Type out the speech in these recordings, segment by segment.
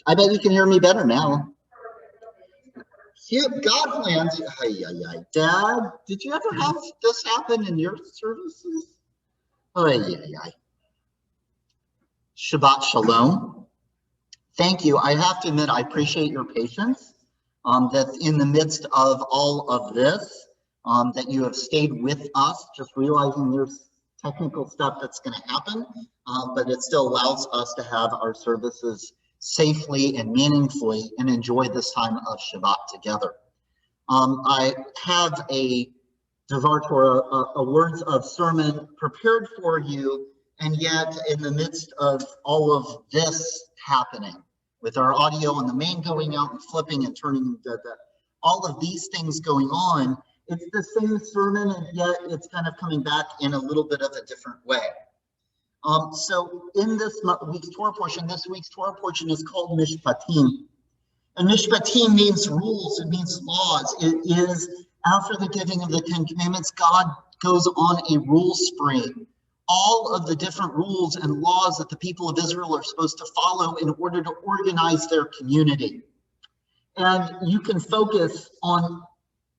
I bet you can hear me better now. God plans. Dad, did you ever have this happen in your services? Shabbat Shalom. Thank you. I have to admit, I appreciate your patience. That's in the midst of all of this, that you have stayed with us, just realizing there's technical stuff that's going to happen, but it still allows us to have our services safely and meaningfully and enjoy this time of Shabbat together. I have a Dvar Torah, a words of sermon prepared for you, and yet in the midst of all of this happening, with our audio and the main going out and flipping and turning, all of these things going on, it's the same sermon, and yet it's kind of coming back in a little bit of a different way. So in this week's Torah portion, this week's Torah portion is called Mishpatim. And Mishpatim means rules, it means laws. It is after the giving of the Ten Commandments, God goes on a rule spree. All of the different rules and laws that the people of Israel are supposed to follow in order to organize their community. And you can focus on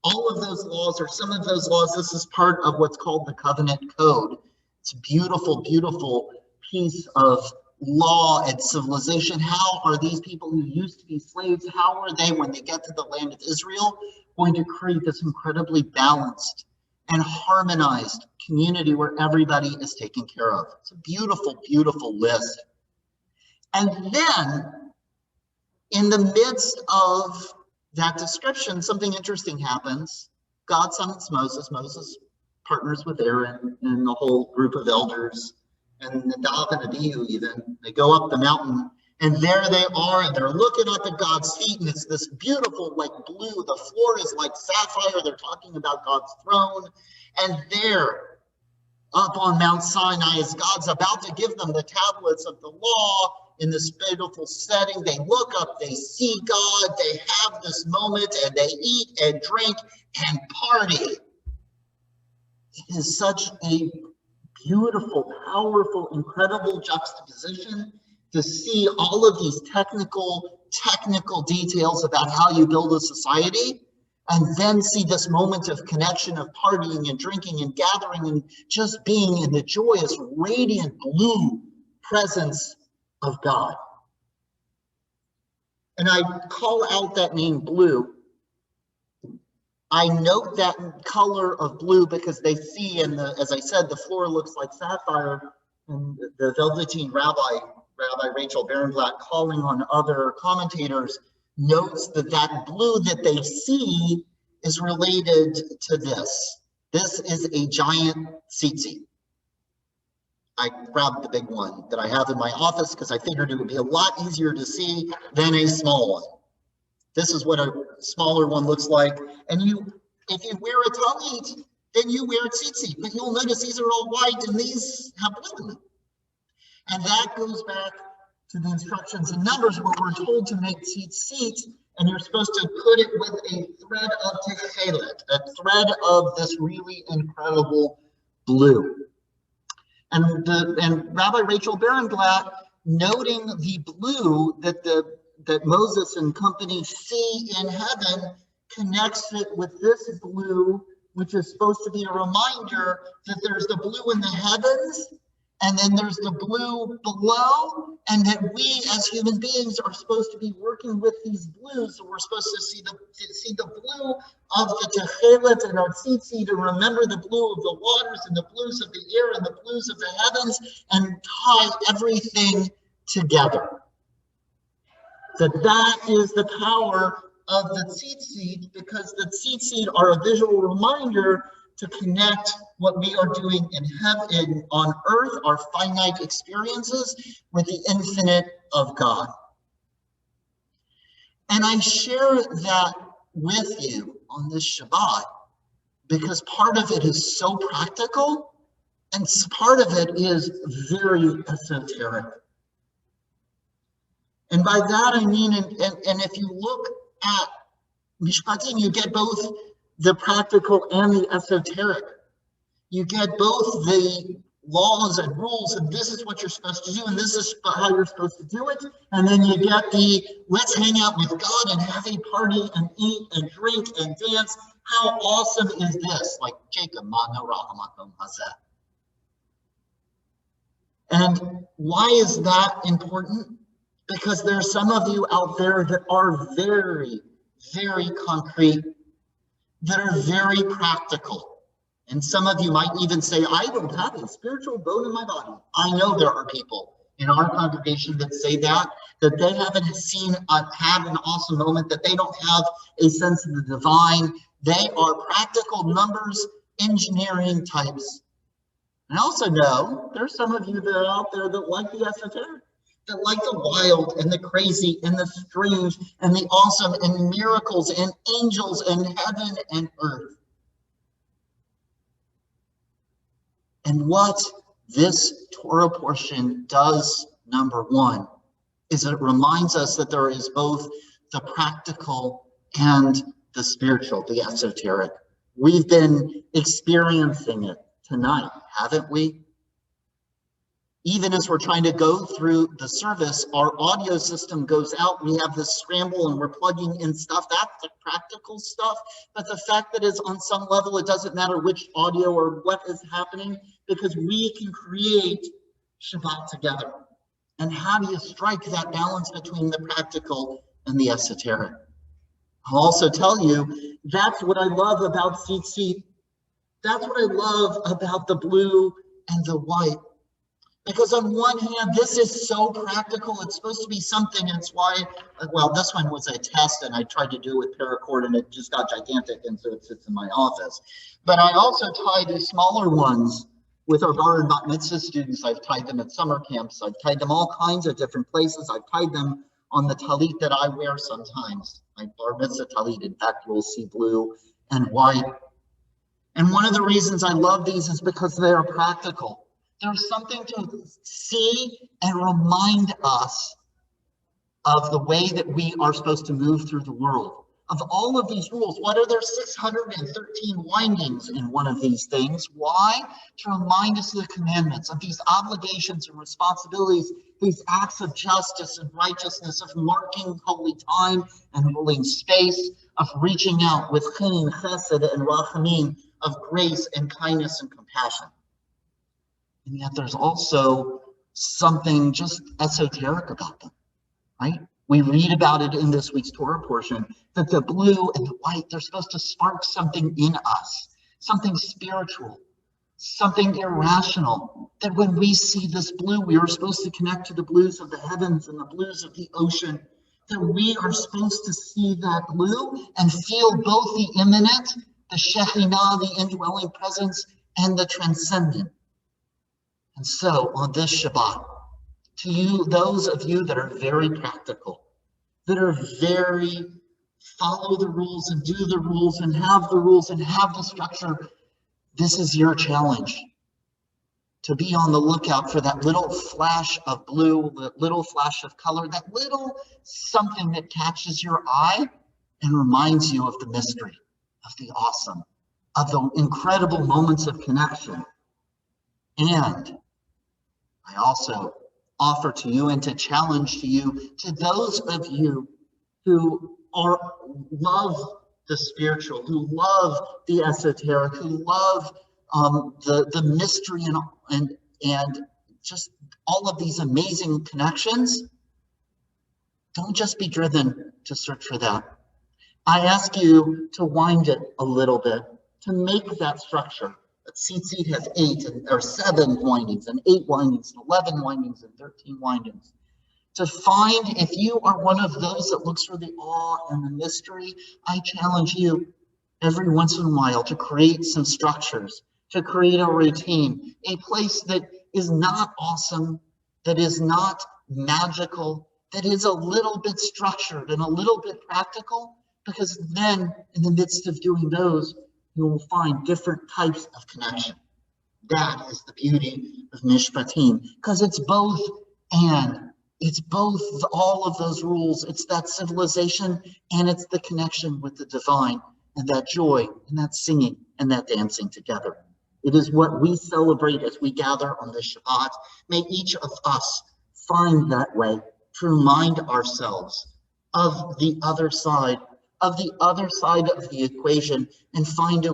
all of those laws or some of those laws. This is part of what's called the Covenant Code. It's a beautiful, beautiful piece of law and civilization. How are these people who used to be slaves, how are they, when they get to the land of Israel, going to create this incredibly balanced and harmonized community where everybody is taken care of? It's a beautiful, beautiful list. And then, in the midst of that description, something interesting happens. God summons Moses. Moses partners with Aaron and the whole group of elders, and Nadav and Abihu even. They go up the mountain, and there they are, and they're looking up at God's feet, and it's this beautiful, like blue. The floor is like sapphire. They're talking about God's throne. And there, up on Mount Sinai, as God's about to give them the tablets of the law in this beautiful setting, they look up, they see God, they have this moment, and they eat and drink and party. It is such a beautiful, powerful, incredible juxtaposition to see all of these technical details about how you build a society, and then see this moment of connection, of partying and drinking and gathering and just being in the joyous, radiant blue presence of God. And I call out that name blue. I note that color of blue because they see, in the, as I said, the floor looks like sapphire, and the Velveteen Rabbi Rachel Berenblatt, calling on other commentators, notes that that blue that they see is related to this. This is a giant tzitzit. I grabbed the big one that I have in my office because I figured it would be a lot easier to see than a small one. This is what a smaller one looks like. And if you wear a talit, then you wear tzitzit. But you'll notice these are all white and these have blue in them. And that goes back to the instructions in Numbers where we're told to make tzitzit, and you're supposed to put it with a thread of techelet, a thread of this really incredible blue. And Rabbi Rachel Berenblatt, noting the blue that Moses and company see in heaven, connects it with this blue, which is supposed to be a reminder that there's the blue in the heavens, and then there's the blue below, and that we as human beings are supposed to be working with these blues. So we're supposed to see the blue of the techelet and our tzitzit, to remember the blue of the waters and the blues of the air and the blues of the heavens, and tie everything together. That is the power of the tzitzit, because the tzitzit are a visual reminder to connect what we are doing in heaven, on earth, our finite experiences, with the infinite of God. And I share that with you on this Shabbat because part of it is so practical, and part of it is very esoteric. And by that I mean, and if you look at Mishpatim, you get both the practical and the esoteric. You get both the laws and rules, and this is what you're supposed to do, and this is how you're supposed to do it. And then you get the let's hang out with God and have a party and eat and drink and dance. How awesome is this? Like Jacob, Mano Rahamakom Hazeh. And why is that important? Because there are some of you out there that are very, very concrete, that are very practical. And some of you might even say, I don't have a spiritual bone in my body. I know there are people in our congregation that say that they haven't had an awesome moment, that they don't have a sense of the divine. They are practical numbers, engineering types. And I also know there's some of you that are out there that like the esoteric, that like the wild and the crazy and the strange and the awesome and miracles and angels and heaven and earth. And what this Torah portion does, number one, is it reminds us that there is both the practical and the spiritual, the esoteric. We've been experiencing it tonight, haven't we? Even as we're trying to go through the service, our audio system goes out. We have this scramble and we're plugging in stuff. That's the practical stuff. But the fact that it's on some level, it doesn't matter which audio or what is happening, because we can create Shabbat together. And how do you strike that balance between the practical and the esoteric? I'll also tell you, that's what I love about Tzitzit. That's what I love about the blue and the white. Because on one hand, this is so practical. It's supposed to be something. It's why, well, this one was a test, and I tried to do it with paracord, and it just got gigantic, and so it sits in my office. But I also tie these smaller ones with our bar and bat mitzvah students. I've tied them at summer camps. I've tied them all kinds of different places. I've tied them on the talit that I wear sometimes. My bar mitzvah talit, in fact, you'll see blue and white. And one of the reasons I love these is because they are practical. There's something to see and remind us of the way that we are supposed to move through the world. Of all of these rules, what are there 613 windings in one of these things? Why? To remind us of the commandments, of these obligations and responsibilities, these acts of justice and righteousness, of marking holy time and holy space, of reaching out with chen, chesed, and rachamim, of grace and kindness and compassion. And yet there's also something just esoteric about them, right? We read about it in this week's Torah portion, that the blue and the white, they're supposed to spark something in us, something spiritual, something irrational, that when we see this blue, we are supposed to connect to the blues of the heavens and the blues of the ocean, that we are supposed to see that blue and feel both the immanent, the Shekhinah, the indwelling presence, and the transcendent. And so on this Shabbat, to you, those of you that are very practical, that are very follow the rules and do the rules and have the rules and have the structure, this is your challenge. To be on the lookout for that little flash of blue, that little flash of color, that little something that catches your eye and reminds you of the mystery, of the awesome, of the incredible moments of connection. And I also offer to you and to challenge to you, to those of you who love the spiritual, who love the esoteric, who love the mystery and just all of these amazing connections, don't just be driven to search for that. I ask you to wind it a little bit, to make that structure. Tzitzit has 7 windings, and 8 windings, and 11 windings, and 13 windings. To find, if you are one of those that looks for the awe and the mystery, I challenge you every once in a while to create some structures, to create a routine, a place that is not awesome, that is not magical, that is a little bit structured and a little bit practical, because then in the midst of doing those, you will find different types of connection. That is the beauty of Mishpatim, because it's both and. It's both all of those rules. It's that civilization and it's the connection with the divine and that joy and that singing and that dancing together. It is what we celebrate as we gather on the Shabbat. May each of us find that way to remind ourselves of the other side of the equation and find a